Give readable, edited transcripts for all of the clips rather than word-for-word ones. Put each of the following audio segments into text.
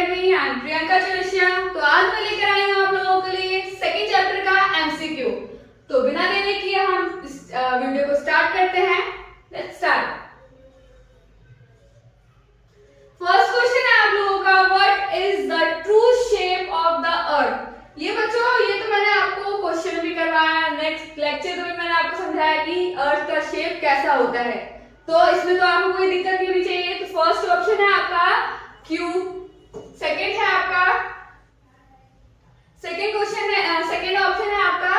Academy, I am Priyanka Chaurasia. तो आज मैं लेकर आई हूँ आप लोगों के लिए सेकंड चैप्टर का एमसीक्यू। तो बिना देरी किए हम इस वीडियो को स्टार्ट करते हैं। Let's start. फर्स्ट क्वेश्चन है आप लोगों का, what is the true shape of the earth. ये बच्चों, ये तो मैंने आपको क्वेश्चन भी करवाया, नेक्स्ट लेक्चर में मैंने आपको समझाया कि अर्थ का शेप कैसा होता है। तो इसमें तो आपको कोई दिक्कत नहीं होनी चाहिए। तो फर्स्ट ऑप्शन है आपका क्यूब, सेकंड है आपका, सेकंड ऑप्शन है आपका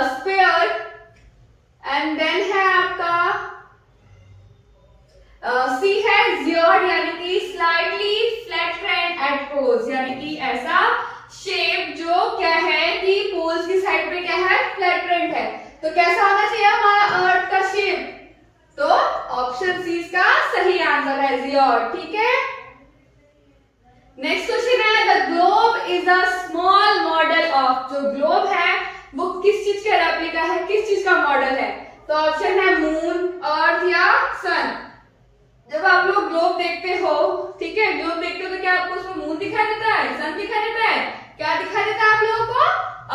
स्फीयर, एंड देन है आपका सी है जियोड, यानी कि स्लाइटली फ्लैटेंड एट पोल्स, यानी कि ऐसा शेप जो क्या है कि पोल्स की साइड पे क्या है, फ्लैटेंड है। तो कैसा होना चाहिए हमारा अर्थ का शेप? तो ऑप्शन सी इसका सही आंसर है, जियोड। ठीक है। नेक्स्ट क्वेश्चन है, the globe is a small model of. जो ग्लोब है वो किस चीज का रेप्लिका है, किस चीज का मॉडल है? तो ऑप्शन है मून, अर्थ या सन। जब आप लोग ग्लोब देखते हो, ठीक है, ग्लोब देखते हो तो क्या आपको उसमें मून दिखाई देता है, सन दिखाई देता है, क्या दिखाई देता है आप लोगों को?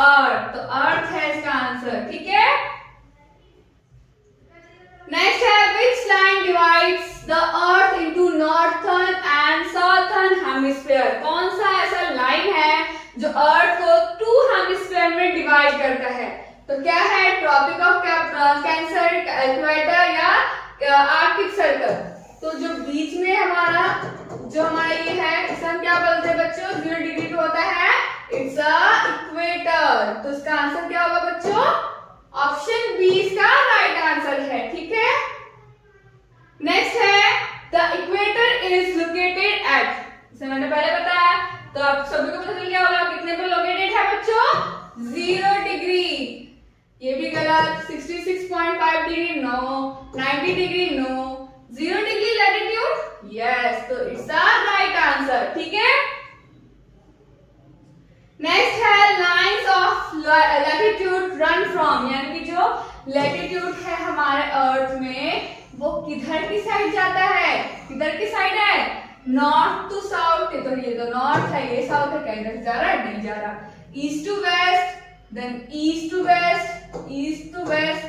अर्थ। तो अर्थ है इसका आंसर। ठीक है। नेक्स्ट है, which line divides the earth into northern and southern hemisphere। कौन सा ऐसा लाइन है जो अर्थ को टू हेमिस्फीयर में डिवाइड करता है? तो क्या है, ट्रॉपिक ऑफ कैंसर, इक्वेटर या आर्कटिक सर्कल। तो जो बीच में हमारा ये है, इसे हम क्या बोलते हैं बच्चों? 0 डिग्री पे होता है, इट्स अ इक्वेटर। तो इसका आंसर क्या होगा बच्चों? ऑप्शन बी इसका राइट आंसर है। ठीक है। नेक्स्ट है, the equator is located at. इसे मैंने पहले बताया, तो आप सभी को पता चल गया होगा कितने पे लोकेटेड है बच्चों? 0 डिग्री। ये भी गलत। 66.5 degree no, 90 degree no, 0 degree latitude yes. तो इट्स द राइट आंसर। ठीक है। नेक्स्ट है, lines of latitude run from, यानी कि जो लैटिट्यूड है हमारे अर्थ में वो किधर की साइड जाता है, किधर की साइड है? North to south. तो ये तो नॉर्थ है, ये साउथ है, कहीं इधर जा रहा है, नहीं जा रहा। East to west, then east to west, east to west,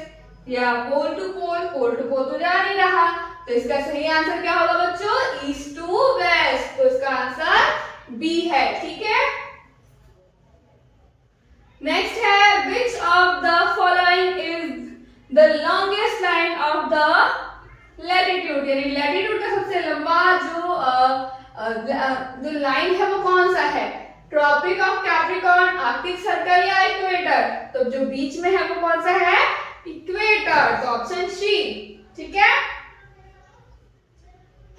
या pole to pole, pole to पोल तो जा नहीं रहा। तो इसका सही आंसर क्या होगा बच्चों? East to west. तो इसका आंसर बी है। ठीक है। नेक्स्ट है, which of the following is the longest line of the latitude। यानी लैटिट्यूड का सबसे लंबा जो लाइन है वो कौन सा है? Tropic of Capricorn, Arctic Circle या इक्वेटर। तो जो बीच में है वो कौन सा है? इक्वेटर। तो ऑप्शन सी। ठीक है।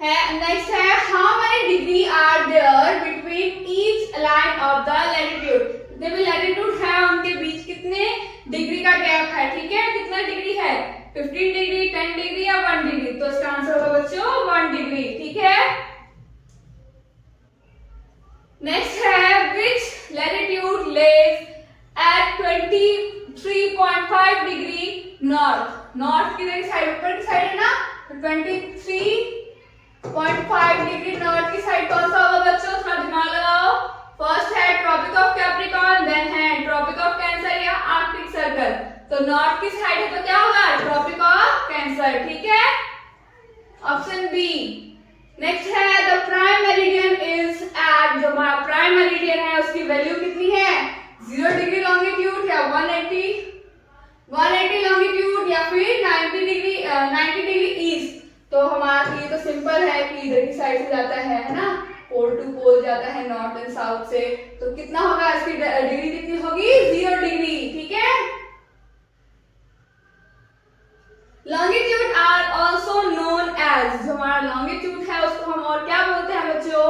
नेक्स्ट है, how many degree are there between each line of the latitude. जितने भी लैटिट्यूड है उनके बीच कितने डिग्री का गैप है? ठीक है, कितना डिग्री है? 15 डिग्री, 10 डिग्री या 1 डिग्री। तो इसका आंसर होगा बच्चों 1 डिग्री। ठीक है। नेक्स्ट है, विच लैटिट्यूड लेज एट 23.5 डिग्री नॉर्थ। नॉर्थ किधर की साइड, ऊपर की साइड है ना, तो 23.5 डिग्री नॉर्थ की साइड कौन सा होगा बच्चों? थोड़ा दिमाग लगाओ। फर्स्ट है ट्रॉपिक ऑफ कैप्रिकॉर्न, देन है ट्रॉपिक ऑफ कैंसर या आर्कटिक सर्कल। तो नॉर्थ की साइड है तो क्या होगा? Tropic of Cancer. ठीक है। Option B. नेक्स्ट है, the prime meridian is at. जो हमारा प्राइम मेरिडियन है उसकी वैल्यू कितनी है? 0 डिग्री लॉन्गिट्यूड या 180 लॉन्गिट्यूड या फिर 90 डिग्री ईस्ट। तो हमारा ये तो सिंपल है कि इधर की साइड से जाता है ना, पोल टू पोल जाता है नॉर्थ एंड साउथ से। तो कितना होगा इसकी डिग्री? कितनी होगी? 0 डिग्री। ठीक है। Longitude are also known as. जो हमारा लॉन्गिट्यूड है उसको हम और क्या बोलते हैं बच्चों?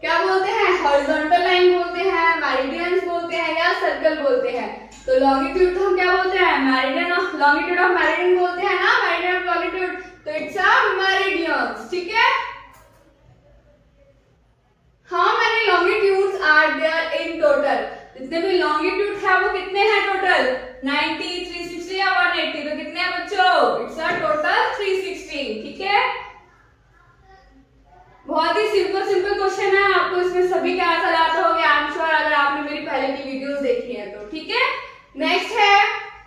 क्या बोलते हैं? हॉरिजॉन्टल लाइन बोलते हैं, मेरिडियंस बोलते हैं या सर्कल बोलते हैं। तो लॉन्गिट्यूड तो हम क्या बोलते हैं? Meridian of longitude of meridian बोलते हैं ना, मेरिडियन ऑफ लॉन्गिट्यूड। तो इट्स अ मेरिडियंस। ठीक है। How many longitudes are there in total? जितने भी लॉन्गिट्यूड है वो कितने हैं टोटल? 90, 360 या 180। तो कितने हैं बच्चों? It's a total 360। ठीक है। बहुत ही सिंपल क्वेश्चन है, आप आपको इसमें सभी के आंसर आते होंगे, आई एम श्योर, अगर आपने मेरी पहले की वीडियोस देखी है तो। ठीक है, नेक्स्ट है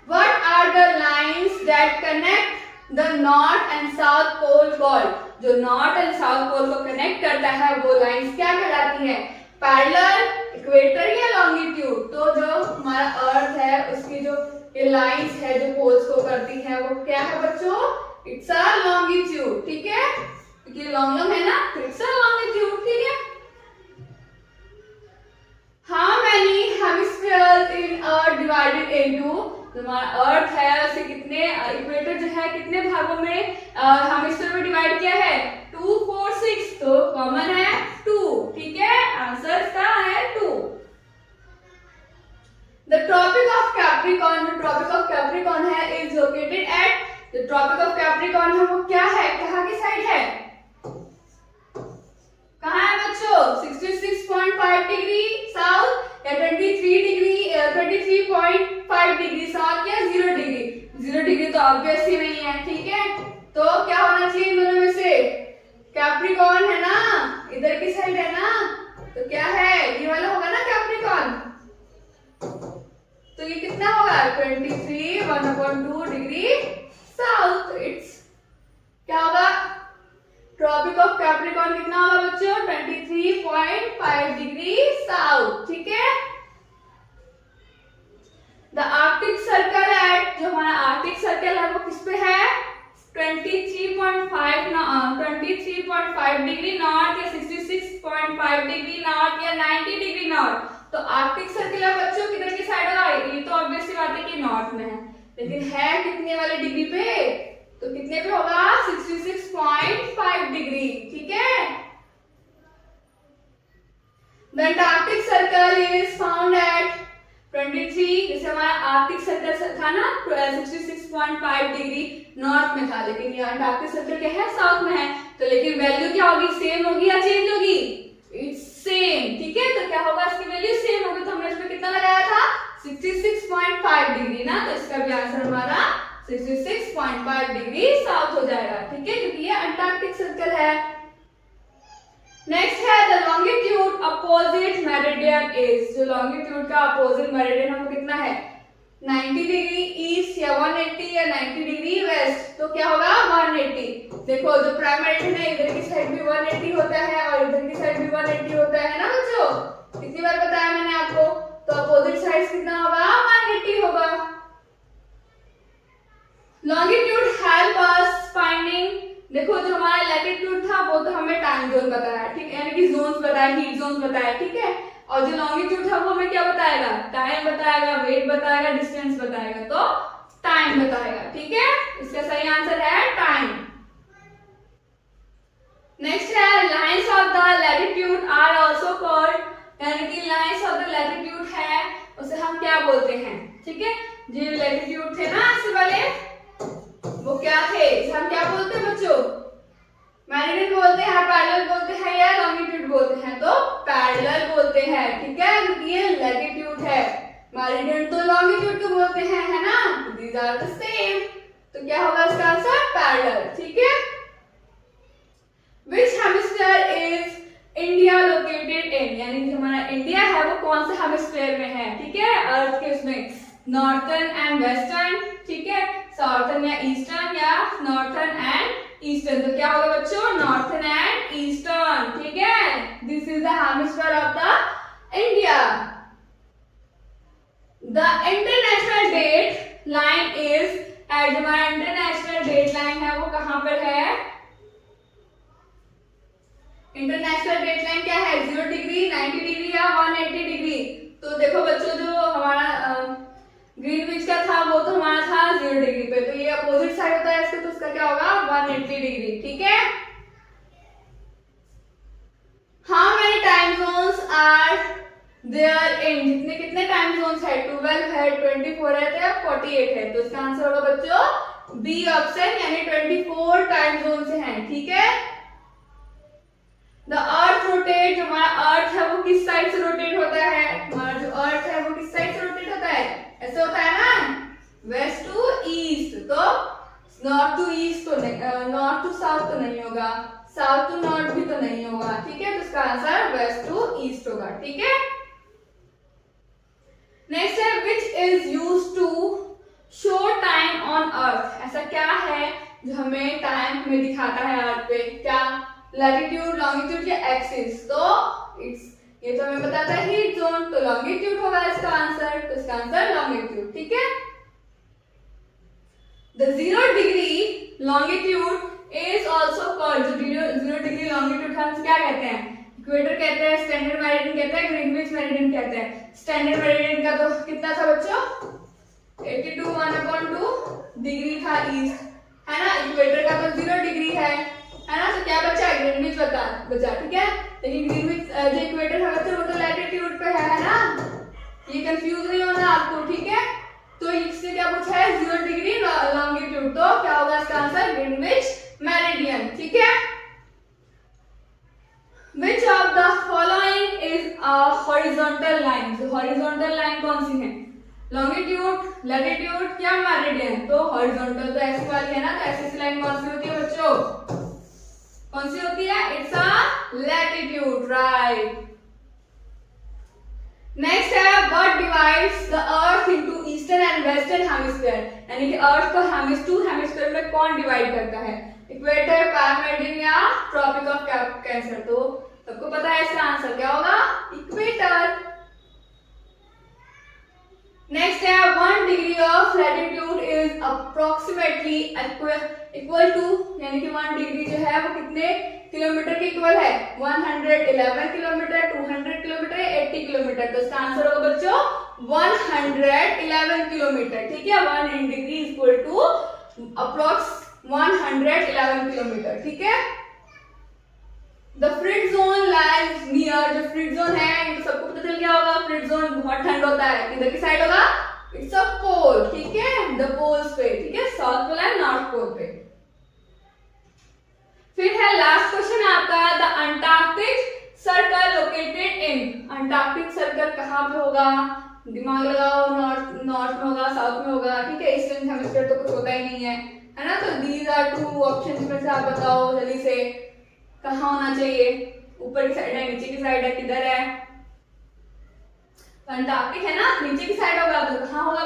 what are the lines that connect the north and south pole called. जो नॉर्थ एंड साउथ पोल को कनेक्ट करता है वो लाइंस क्या कहलाती है? पैरेलल, इक्वेटर या लॉन्गिट्यूड। तो जो हमारा अर्थ है उसकी जो ये लाइंस है जो पोल्स को करती है वो क्या है बच्चों? It's a longitude. ठीक है, क्योंकि लॉन्ग लॉन्ग है ना, तो इट्स अ लॉन्गिट्यूड। ठीक है, how many hemispheres in earth divided into, हमारा अर्थ है उसे कितने, इक्वेटर जो है कितने भागों में हेमिस्फीयर में डिवाइड किया है? 2, 4, 6, तो कॉमन है 2। ठीक है, आंसर इसका है 2। द ट्रॉपिक ऑफ कैप्रिकॉर्न, जो ट्रॉपिक ऑफ कैप्रिकॉर्न है इज लोकेटेड एट, जो ट्रॉपिक ऑफ कैप्रिकॉर्न है वो क्या है, कहाँ की साइड है, कहाँ है बच्चों? 66.5 डिग्री साउथ या 23.5 डिग्री साउथ या 0 डिग्री? 0 डिग्री तो ऑब्वियस ही नहीं है। ठीक है, तो क्या होना चाहिए इन दोनों में से? कैप्रिकॉर्न है ना, इधर की साइड है ना, तो क्या है, ये वाला होगा ना कैप्रिकॉर्न। तो ये कितना होगा? 23 1/2 डिग्री साउथ। इट्स क्या होगा? ट्रॉपिक ऑफ कैप्रिकॉर्न कितना होगा बच्चों? 23.5 डिग्री साउथ। ठीक है, द आर्कटिक सर्कल एट, जो हमारा आर्कटिक सर्कल है वो किस पे है? 23.5 डिग्री नॉर्थ या 66.5 डिग्री नॉर्थ या 90 डिग्री नॉर्थ। तो आर्कटिक सर्कल है बच्चों किधर की साइड होगा? ये तो ऑब्वियस सी बात है कि नॉर्थ में है, लेकिन है कितने वाले डिग्री पे? तो कितने पे होगा? 66.5 डिग्री। ठीक है, the Antarctic circle is found at 23, जैसे हमारा आर्कटिक सर्कल था ना 66.5 डिग्री नॉर्थ में था, लेकिन ये अंटार्कटिक सर्कल क्या है? साउथ में है। तो लेकिन वैल्यू क्या होगी? सेम होगी या चेंज होगी? It's same. ठीक है, तो क्या होगा? इसकी वैल्यू सेम होगी। तो हमने इसमें कितना लगाया था? 66.5 डिग्री ना, तो इसका भी आंसर हमारा 66.5 डिग्री साउथ हो जाएगा। ठीक है, क्योंकि ये अंटार्कटिक सर्कल है। नेक्स्ट है the longitude opposite meridian is, जो लॉन्गिट्यूड का अपोजिट मेरिडियन हमको कितना है? 90 डिग्री ईस्ट या 180 या 90 डिग्री वेस्ट। तो क्या होगा? 180। देखो जो प्राइम मेरिडियन है इधर की साइड भी 180 होता है और इधर की साइड भी 180 होता है ना बच्चों? कितनी बार बताया मैंने आपको? तो अपोजिट साइड कितना होगा? 180 होगा। लॉन्गिट्यूड हेल्प अस फाइंडिंग, देखो जो हमारा लैटिट्यूड था वो तो हमें टाइम जोन बताया, ठीक है, यानी कि जोन्स बताया, हीट जोन्स बताया। ठीक है, और जो लॉन्गिट्यूड था वो हमें क्या बताएगा? टाइम बताएगा, वेट बताएगा, डिस्टेंस बताएगा, तो टाइम बताएगा। ठीक है, इसका सही आंसर है टाइम। नेक्स्ट है lines of the latitude are also called, यानी कि लाइंस ऑफ द लैटिट्यूड है उसे हम क्या बोलते हैं? ठीक है, जो लैटिट्यूड थे ना ऐसे वाले वो क्या थे? हम क्या बोलते हैं बच्चों? मेरिडियन बोलते हैं, पैरेलल बोलते हैं या लॉन्गिट्यूड बोलते हैं? तो पैरेलल बोलते हैं। ठीक है, क्योंकि ये लैटिट्यूड है। मेरिडियन तो लॉन्गिट्यूड को बोलते हैं, है ना? These are the same. तो क्या होगा इसका आंसर? पैरेलल। ठीक है, which hemisphere is India located in, यानी कि हमारा इंडिया है वो कौन से हेमिस्फीयर में है? ठीक है, अर्थ के उसमें नॉर्थर्न एंड वेस्टर्न, ठीक है, साउथर्न या ईस्टर्न या नॉर्थर्न एंड ईस्टर्न। तो क्या होगा बच्चों? Northern and eastern. ठीक है, this is the hemisphere of the India. The international date line is at, हमारा इंटरनेशनल डेट लाइन है वो कहां पर है? इंटरनेशनल डेट लाइन क्या है? 0 डिग्री, 90 डिग्री या 180 डिग्री। तो देखो बच्चों जो हमारा ग्रीनविच का था वो तो हमारा था 0 डिग्री पे, तो ये अपोजिट साइड होता है इसके, तो उसका क्या होगा? 180 डिग्री। ठीक है, how many time zones are there in, जितने कितने टाइम जोन्स है? 12 है, 24 है या 48 है? तो इसका आंसर होगा बच्चों बी ऑप्शन, यानी 24 टाइम जोन्स हैं। ठीक है, द अर्थ रोटेट, जो हमारा अर्थ है वो किस साइड से रोटेट होता है? हमारा जो अर्थ है वो किस साइड से रोटेट होता है? ऐसे होता है ना, वेस्ट टू ईस्ट। तो नॉर्थ टू ईस्ट तो नहीं, नॉर्थ टू साउथ तो नहीं होगा, साउथ टू नॉर्थ भी तो नहीं होगा। ठीक है, तो इसका आंसर वेस्ट टू ईस्ट होगा, ठीक है। नेक्स्ट है which is used to show time on earth. ऐसा क्या है जो हमें टाइम में दिखाता है अर्थ पे, क्या लैटिट्यूड, लॉन्गिट्यूड या एक्सिस। तो ये तो हमें बताता है हीट जोन, तो लॉन्गिट्यूड होगा इसका आंसर, तो इसका आंसर लॉन्गिट्यूड, ठीक है। The 0 degree longitude is also called, जो 0 डिग्री लॉन्गिट्यूड हम क्या कहते हैं, इक्वेटर कहते हैं, स्टैंडर्ड मेरिडियन कहते हैं, ग्रीनविच मेरिडियन कहते हैं। स्टैंडर्ड मेरिडियन का तो कितना था बच्चों, 82 1/2 डिग्री था ईस्ट, है ना। इक्वेटर का तो 0 डिग्री है ना, तो क्या बचा, ग्रीनविच बचा, ठीक है। लेकिन ग्रीनविच जो इक्वेटर है बच्चों वो तो लैटिट्यूड पे है ना, ये कंफ्यूज नहीं होना आपको, ठीक है। तो इससे क्या पूछा है, 0 डिग्री लॉन्गिट्यूड, तो क्या होगा इसका आंसर, ग्रीनविच मेरिडियन, ठीक है। Which of the following is a horizontal line? जो horizontal line कौन सी है, लॉन्गिट्यूड, लैटिट्यूड या मेरिडियन। तो हॉरिजॉन्टल तो ऐसी वाली है ना, तो ऐसी लाइन कौन सी होती है बच्चों, कौन सी होती है, it's a latitude, right. Next है what divides the earth into eastern and western hemisphere, यानी कि अर्थ को हेमिस्फीयर में कौन डिवाइड करता है, इक्वेटर, पैरामेरिडियन या ट्रॉपिक ऑफ कैंसर। तो सबको पता है इसका आंसर क्या होगा, इक्वेटर। नेक्स्ट है 1 degree of latitude is approximately equal to, यानी कि 1 डिग्री जो है वो कितने किलोमीटर के इक्वल है, 111 किलोमीटर, 200 किलोमीटर, 80 किलोमीटर। तो इसका आंसर होगा बच्चों 111 किलोमीटर, ठीक है। 1 degree equal to approx 111 kilometre, ठीक है। The frigid zone lies near, जो फ्रिट जोन है सबको पता चल गया होगा, फ्रिट जोन बहुत ठंड होता है, किधर की साइड होगा, इट्स अ पोल, ठीक है, द पोल्स पे, ठीक है, south pole and north pole पे। फिर है लास्ट क्वेश्चन आपका, the Antarctic Circle located in, Antarctic Circle कहाँ पे होगा, दिमाग लगाओ, नॉर्थ में होगा, साउथ में होगा, ठीक है। ईस्टर्न हेमिस्फीयर तो कुछ होता ही नहीं है ना। तो दीज आर 2 ऑप्शंस में से आप बताओ जल्दी से, कहाँ होना चाहिए, ऊपर की साइड है, नीचे की साइड है, किधर है, अंटार्कटिक है ना, नीचे की साइड होगा, तो कहाँ होगा